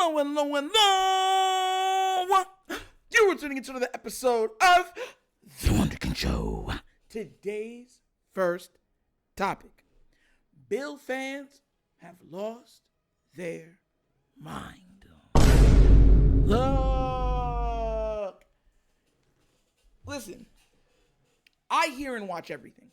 Hello. You are tuning into another episode of The Wunderkind Show. Today's first topic. Bill fans have lost their mind. Look. Listen, I hear and watch everything,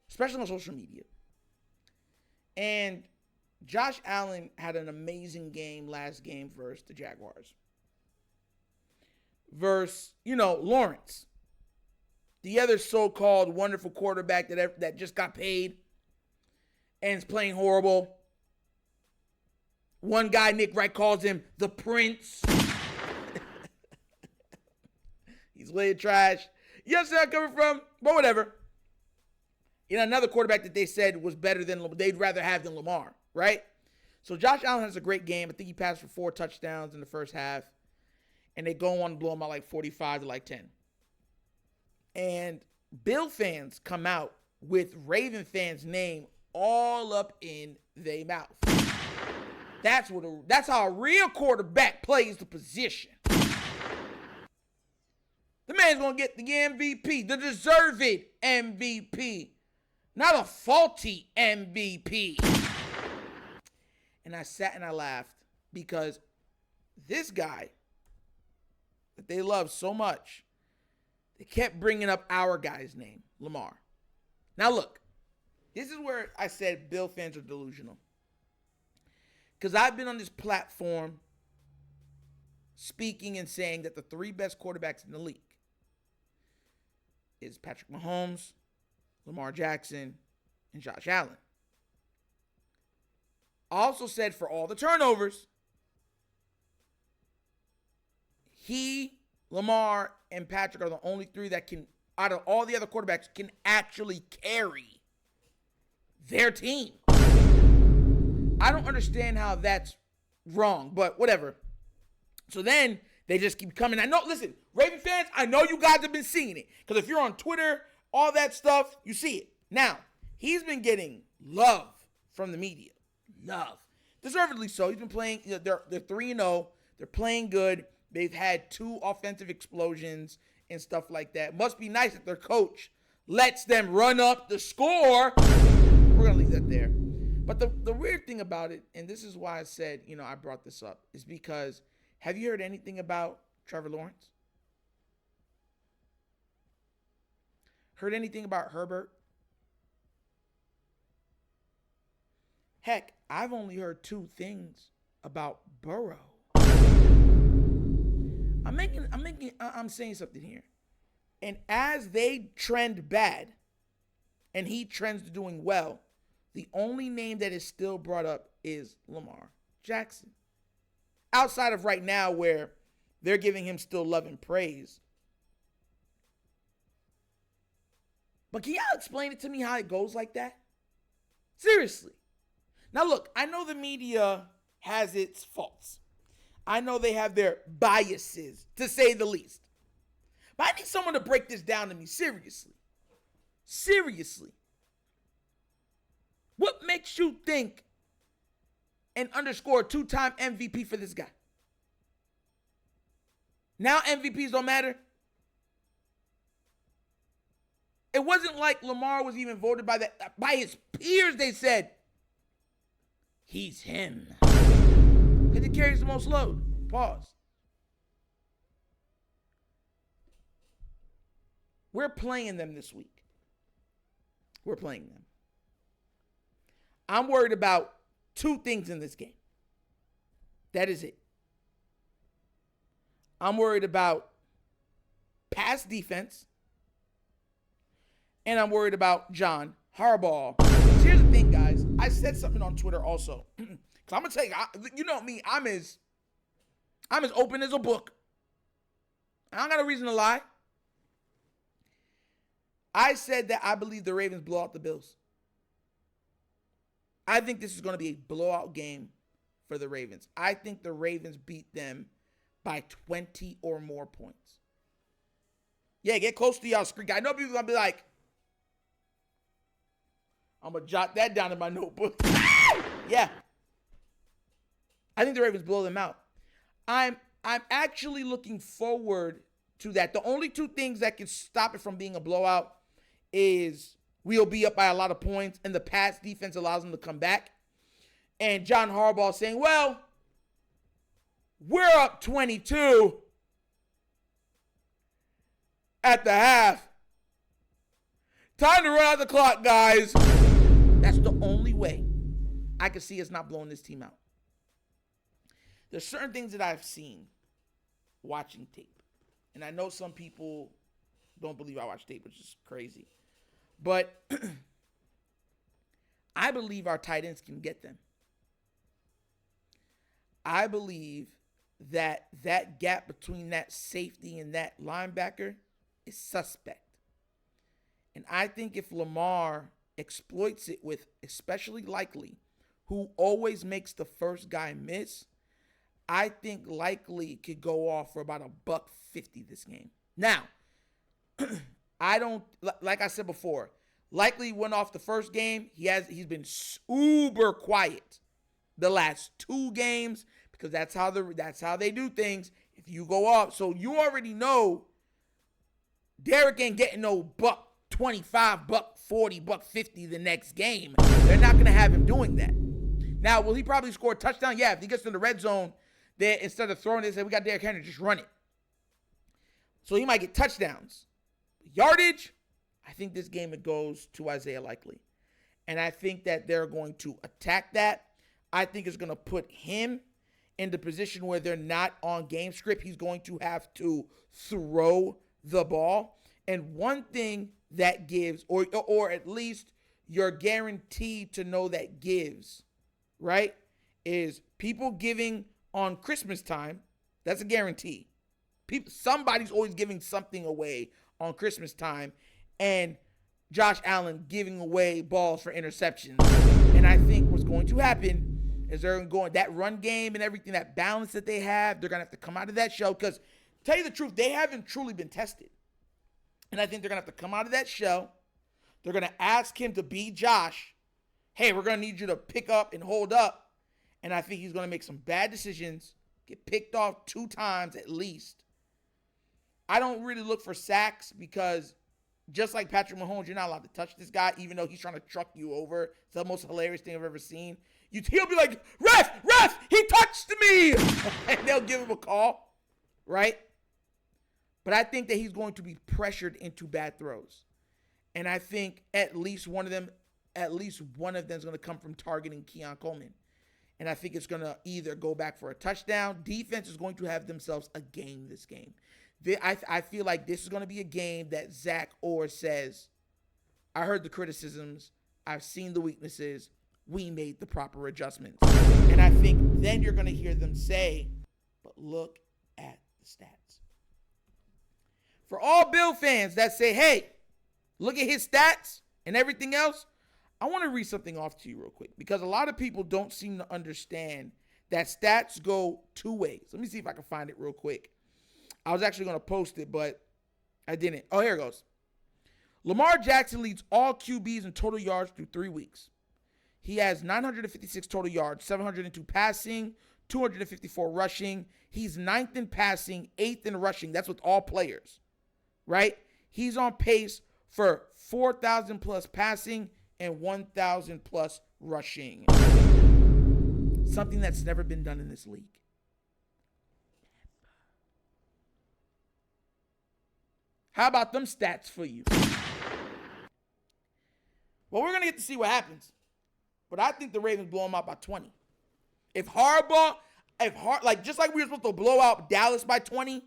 especially on social media. And Josh Allen had an amazing game last game versus the Jaguars. Versus, Lawrence, the other so-called wonderful quarterback that just got paid and is playing horrible. One guy, Nick Wright, calls him the Prince. He's laid trash. Yes, where I'm coming from, but whatever. Another quarterback that they said was better than, they'd rather have than Lamar, right? So Josh Allen has a great game. I think he passed for 4 touchdowns in the first half. And they go on to blow him out like 45 to 10. And Bill fans come out with Raven fans' name all up in their mouth. That's how a real quarterback plays the position. The man's going to get the MVP, the deserved MVP, not a faulty MVP. And I sat and I laughed because this guy that they love so much, they kept bringing up our guy's name, Lamar. Now look, this is where I said Bill fans are delusional. Because I've been on this platform speaking and saying that the 3 best quarterbacks in the league is Patrick Mahomes, Lamar Jackson, and Josh Allen. I also said for all the turnovers, Lamar, and Patrick are the only 3 that can, out of all the other quarterbacks, can actually carry their team. I don't understand how that's wrong, but whatever. So then they just keep coming. I know, listen, Raven fans, I know you guys have been seeing it. Because if you're on Twitter, all that stuff, you see it. Now, he's been getting love from the media. Love. Deservedly so. He's been playing, they're 3-0. They're playing good. They've had 2 offensive explosions and stuff like that. Must be nice that their coach lets them run up the score. We're going to leave that there. But the weird thing about it, and this is why I said, I brought this up, is because have you heard anything about Trevor Lawrence? Heard anything about Herbert? Heck, I've only heard 2 things about Burrow. I'm saying something here. And as they trend bad and he trends to doing well, the only name that is still brought up is Lamar Jackson. Outside of right now where they're giving him still love and praise. But can y'all explain it to me how it goes like that? Seriously. Now look, I know the media has its faults. I know they have their biases, to say the least. But I need someone to break this down to me seriously. Seriously. What makes you think and underscore a 2-time MVP for this guy? Now MVPs don't matter? It wasn't like Lamar was even voted by his peers. They said, he's him. Because he carries the most load. Pause. We're playing them this week. We're playing them. I'm worried about 2 things in this game. That is it. I'm worried about pass defense. And I'm worried about John Harbaugh. Here's the thing, guys. I said something on Twitter also. Because I'm going to tell you, you know me, I'm as open as a book. I don't got a reason to lie. I said that I believe the Ravens blow out the Bills. I think this is going to be a blowout game for the Ravens. I think the Ravens beat them by 20 or more points. Yeah, get close to y'all screen. I know people are going to be like, I'm going to jot that down in my notebook. Yeah. I think the Ravens blow them out. I'm actually looking forward to that. The only two things that can stop it from being a blowout is we'll be up by a lot of points and the pass defense allows them to come back. And John Harbaugh saying, well, we're up 22 at the half. Time to run out the clock, guys. That's the only way I can see us not blowing this team out. There's certain things that I've seen watching tape. And I know some people don't believe I watch tape, which is crazy. But I believe our tight ends can get them. I believe that gap between that safety and that linebacker is suspect. And I think if Lamar exploits it with especially Likely, who always makes the first guy miss, I think Likely could go off for about $150 this game. Now, I don't, like I said before, Likely went off the first game. He's been uber quiet the last 2 games because that's how they do things. If you go off, so you already know Derek ain't getting no $125, $140, $150 the next game. They're not going to have him doing that. Now, will he probably score a touchdown? Yeah, if he gets to the red zone, then instead of throwing it, they say, we got Derrick Henry, just run it. So he might get touchdowns. Yardage, I think this game it goes to Isaiah Likely. And I think that they're going to attack that. I think it's going to put him in the position where they're not on game script. He's going to have to throw the ball. And one thing that gives, or at least you're guaranteed to know that gives, right, is people giving on Christmas time. That's a guarantee. Somebody's always giving something away on Christmas time, and Josh Allen giving away balls for interceptions. And I think what's going to happen is they're going that run game and everything, that balance that they have, they're going to have to come out of that shell because, tell you the truth, they haven't truly been tested. And I think they're going to have to come out of that shell. They're going to ask him to be Josh. Hey, we're going to need you to pick up and hold up. And I think he's going to make some bad decisions, get picked off 2 times at least. I don't really look for sacks because just like Patrick Mahomes, you're not allowed to touch this guy, even though he's trying to truck you over. It's the most hilarious thing I've ever seen. He'll be like, ref, he touched me. And they'll give him a call, right? But I think that he's going to be pressured into bad throws. And I think at least one of them is going to come from targeting Keon Coleman. And I think it's going to either go back for a touchdown. Defense is going to have themselves a game this game. I feel like this is going to be a game that Zach Orr says, I heard the criticisms. I've seen the weaknesses. We made the proper adjustments. And I think then you're going to hear them say, but look at the stats. For all Bill fans that say, hey, look at his stats and everything else, I want to read something off to you real quick because a lot of people don't seem to understand that stats go 2 ways. Let me see if I can find it real quick. I was actually going to post it, but I didn't. Oh, here it goes. Lamar Jackson leads all QBs in total yards through 3 weeks. He has 956 total yards, 702 passing, 254 rushing. He's 9th in passing, 8th in rushing. That's with all players, right? He's on pace for 4,000 plus passing and 1,000 plus rushing. Something that's never been done in this league. How about them stats for you? Well, we're going to get to see what happens. But I think the Ravens blow them out by 20. Just like we were supposed to blow out Dallas by 20,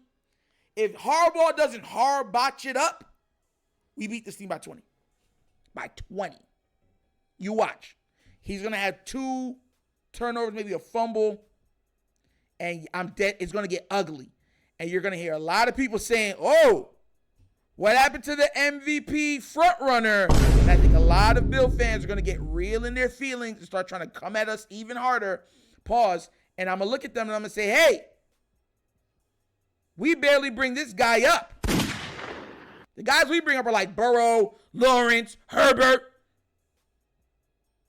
if Harbaugh doesn't botch it up, we beat this team by 20. By 20. You watch. He's going to have 2 turnovers, maybe a fumble, and I'm dead. It's going to get ugly. And you're going to hear a lot of people saying, oh, what happened to the MVP front runner? And I think a lot of Bill fans are going to get real in their feelings and start trying to come at us even harder. Pause. And I'm going to look at them and I'm going to say, hey, we barely bring this guy up. The guys we bring up are like Burrow, Lawrence, Herbert.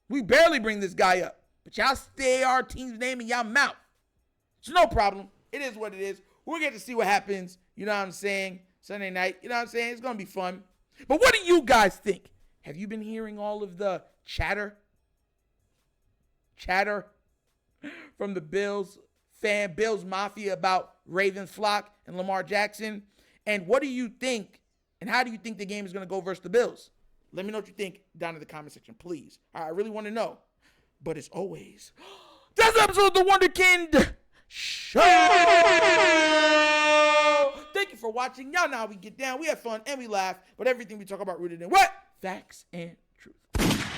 We barely bring this guy up. But y'all stay our team's name in y'all mouth. It's no problem. It is what it is. We'll get to see what happens, you know what I'm saying, Sunday night. You know what I'm saying? It's going to be fun. But what do you guys think? Have you been hearing all of the chatter from the Billsmafia about Ravens flock and Lamar Jackson? And what do you think, and how do you think the game is going to go versus the Bills? Let me know what you think down in the comment section, please. All right, I really want to know. But as always, that's the episode of The Wunderkind Show. Thank you for watching. Y'all know how we get down. We have fun and we laugh, but everything we talk about rooted in what? Facts and truth.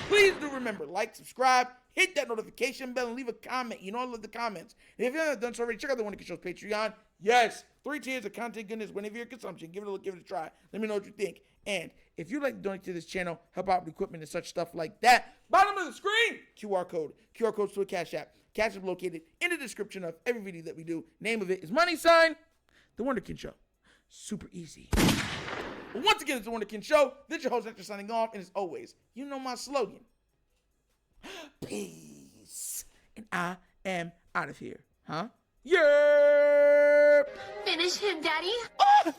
Please do remember, like, subscribe, hit that notification bell, and leave a comment. You know I love the comments. And if you haven't done so already, check out The Wunderkind Show's Patreon. Yes, 3 tiers of content goodness whenever your consumption. Give it a look, give it a try. Let me know what you think. And if you'd like to donate to this channel, help out with equipment and such stuff like that, bottom of the screen, QR code. QR code's to a Cash App. Cash App located in the description of every video that we do. Name of it is $, The Wunderkind Show. Super easy. But once again, it's The Wunderkind Show. This is your host, Hector, signing off. And as always, you know my slogan. Peace. And I am out of here. Huh? Yeah. Finish him, Daddy. Oh!